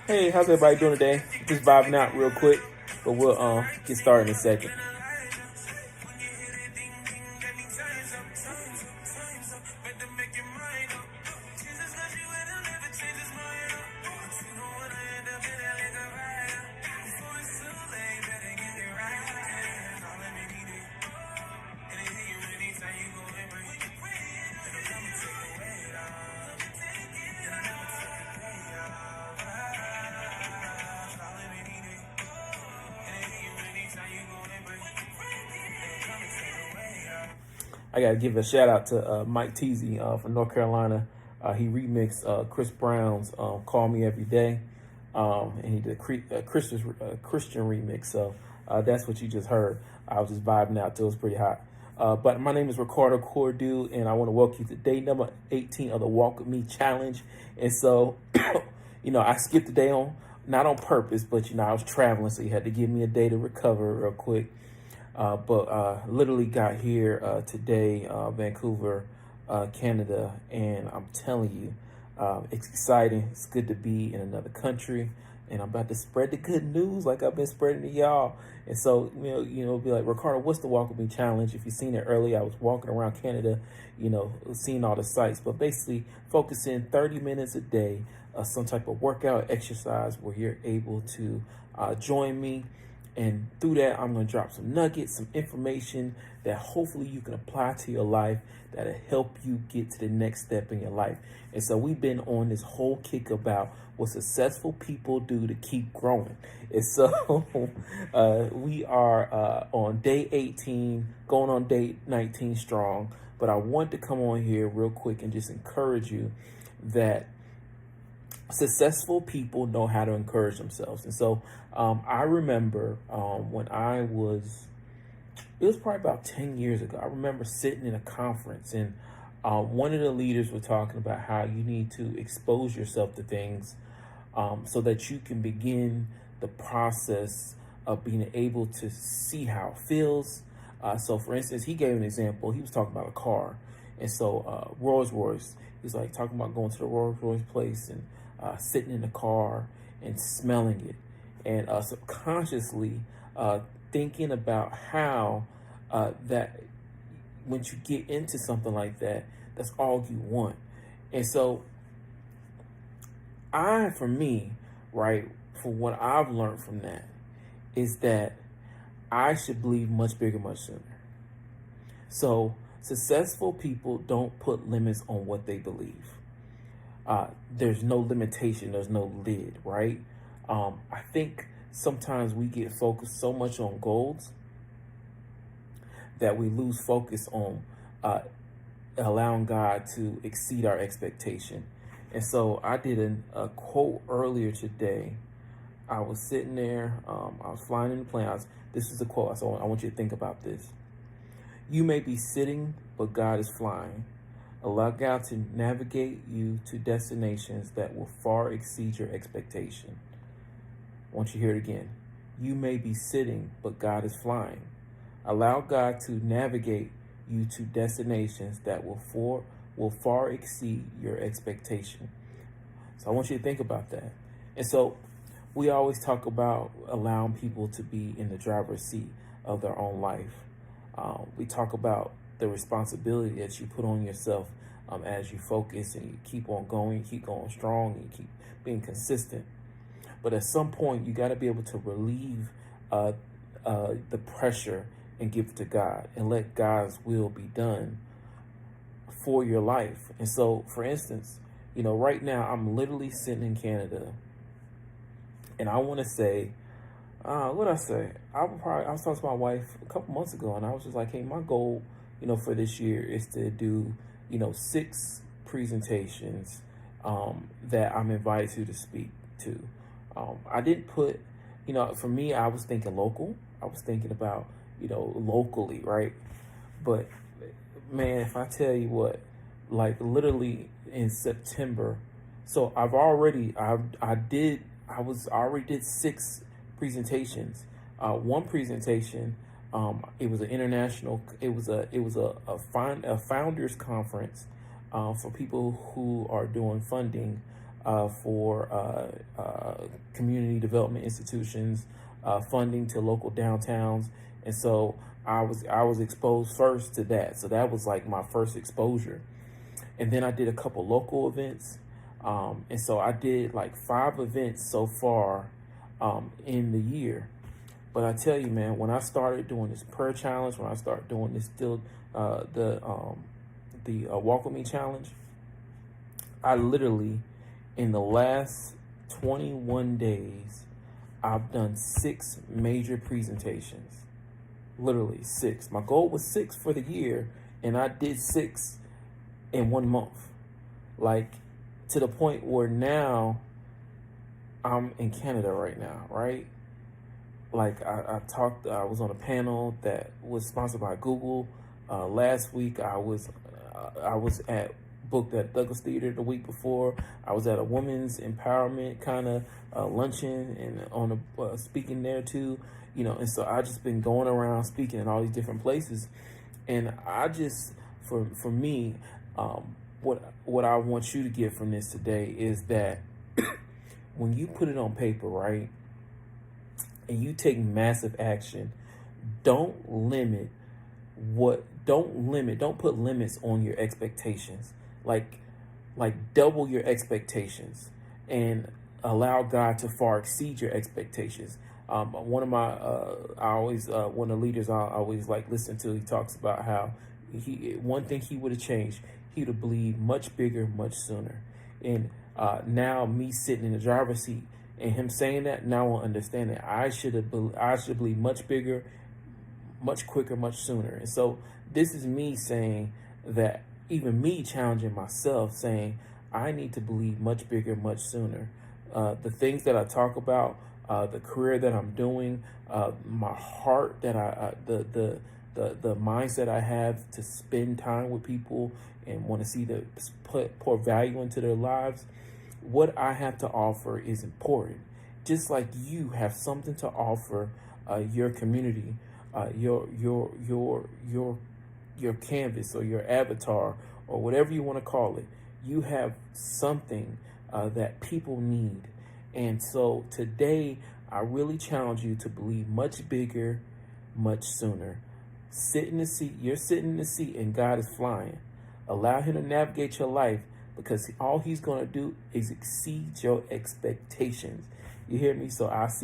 Hey, how's everybody doing today? Just vibing out real quick, but we'll get started in a second. I gotta give a shout out to Mike Teasy from North Carolina. He remixed Chris Brown's "Call Me Every Day," and he did a Christian remix. So that's what you just heard. I was just vibing out till it was pretty hot. But my name is Ricardo Cordu, and I want to welcome you to day number 18 of the Walk With Me Challenge. And so, I skipped the day not on purpose, but I was traveling, so you had to give me a day to recover real quick. But literally got here today, Vancouver, Canada, and I'm telling you, it's exciting. It's good to be in another country, and I'm about to spread the good news like I've been spreading to y'all. And so, be like, Ricardo, what's the Walk With Me Challenge? If you've seen it earlier, I was walking around Canada, seeing all the sights, but basically focusing 30 minutes a day, some type of workout exercise where you're able to join me. And through that, I'm going to drop some nuggets, some information that hopefully you can apply to your life that'll help you get to the next step in your life. And so we've been on this whole kick about what successful people do to keep growing. And so we are on day 18, going on day 19 strong. But I want to come on here real quick and just encourage you that successful people know how to encourage themselves. And so I remember when it was probably about 10 years ago, I remember sitting in a conference, and one of the leaders were talking about how you need to expose yourself to things so that you can begin the process of being able to see how it feels. So for instance, he gave an example. He was talking about a car. And so Rolls Royce, he's like talking about going to the Rolls Royce place and sitting in the car and smelling it, and subconsciously thinking about how that once you get into something like that, that's all you want. And so for me, right, for what I've learned from that is that I should believe much bigger, much sooner. So successful people don't put limits on what they believe. There's no limitation, there's no lid, right? I think sometimes we get focused so much on goals that we lose focus on allowing God to exceed our expectation. And so I did a quote earlier today. I was sitting there, I was flying in the plane. This is the quote, so I want you to think about this. You may be sitting, but God is flying. Allow God to navigate you to destinations that will far exceed your expectation. I want you to hear it again. You may be sitting, but God is flying. Allow God to navigate you to destinations that will far exceed your expectation. So I want you to think about that. And so we always talk about allowing people to be in the driver's seat of their own life. We talk about the responsibility that you put on yourself as you focus and you keep on going, you keep going strong, and you keep being consistent. But at some point, you got to be able to relieve the pressure and give it to God and let God's will be done for your life. And so, for instance, right now I'm literally sitting in Canada, and I want to say, what I say? I was talking to my wife a couple months ago, and I was just like, hey, my goal, for this year is to do, 6 presentations that I'm invited to speak to. I didn't put, for me, I was thinking local. I was thinking about, locally, right? But man, if I tell you what, like literally in September, so I already did 6 presentations. One presentation, it was an international. It was a founders conference for people who are doing funding for community development institutions, funding to local downtowns. And so I was exposed first to that. So that was like my first exposure. And then I did a couple local events. And so I did like 5 events so far in the year. But I tell you, man, when I started doing this prayer challenge, when I started doing this the Walk With Me challenge, I literally, in the last 21 days, I've done 6 major presentations. Literally 6. My goal was 6 for the year, and I did 6 in 1 month. Like, to the point where now I'm in Canada right now, right? Like I was on a panel that was sponsored by Google. Last week I was booked at Douglas Theater the week before. I was at a women's empowerment kind of luncheon and on a speaking there too, and so I just been going around speaking in all these different places. And I just, for me, what I want you to get from this today is that when you put it on paper, right, and you take massive action, don't put limits on your expectations. Like double your expectations and allow God to far exceed your expectations. One of the leaders I always like listen to, he talks about how one thing he would have changed, he would have believed much bigger, much sooner. And now me sitting in the driver's seat and him saying that, now I understand that I should believe much bigger, much quicker, much sooner. And so this is me saying that, even me challenging myself, saying I need to believe much bigger, much sooner. The things that I talk about, the career that I'm doing, my heart that the mindset I have to spend time with people and want to see pour value into their lives. What I have to offer is important. Just like you have something to offer your community, your canvas or your avatar or whatever you want to call it. You have something that people need. And so today, I really challenge you to believe much bigger, much sooner. Sit in the seat. You're sitting in the seat and God is flying. Allow him to navigate your life, because all he's going to do is exceed your expectations. You hear me? So I see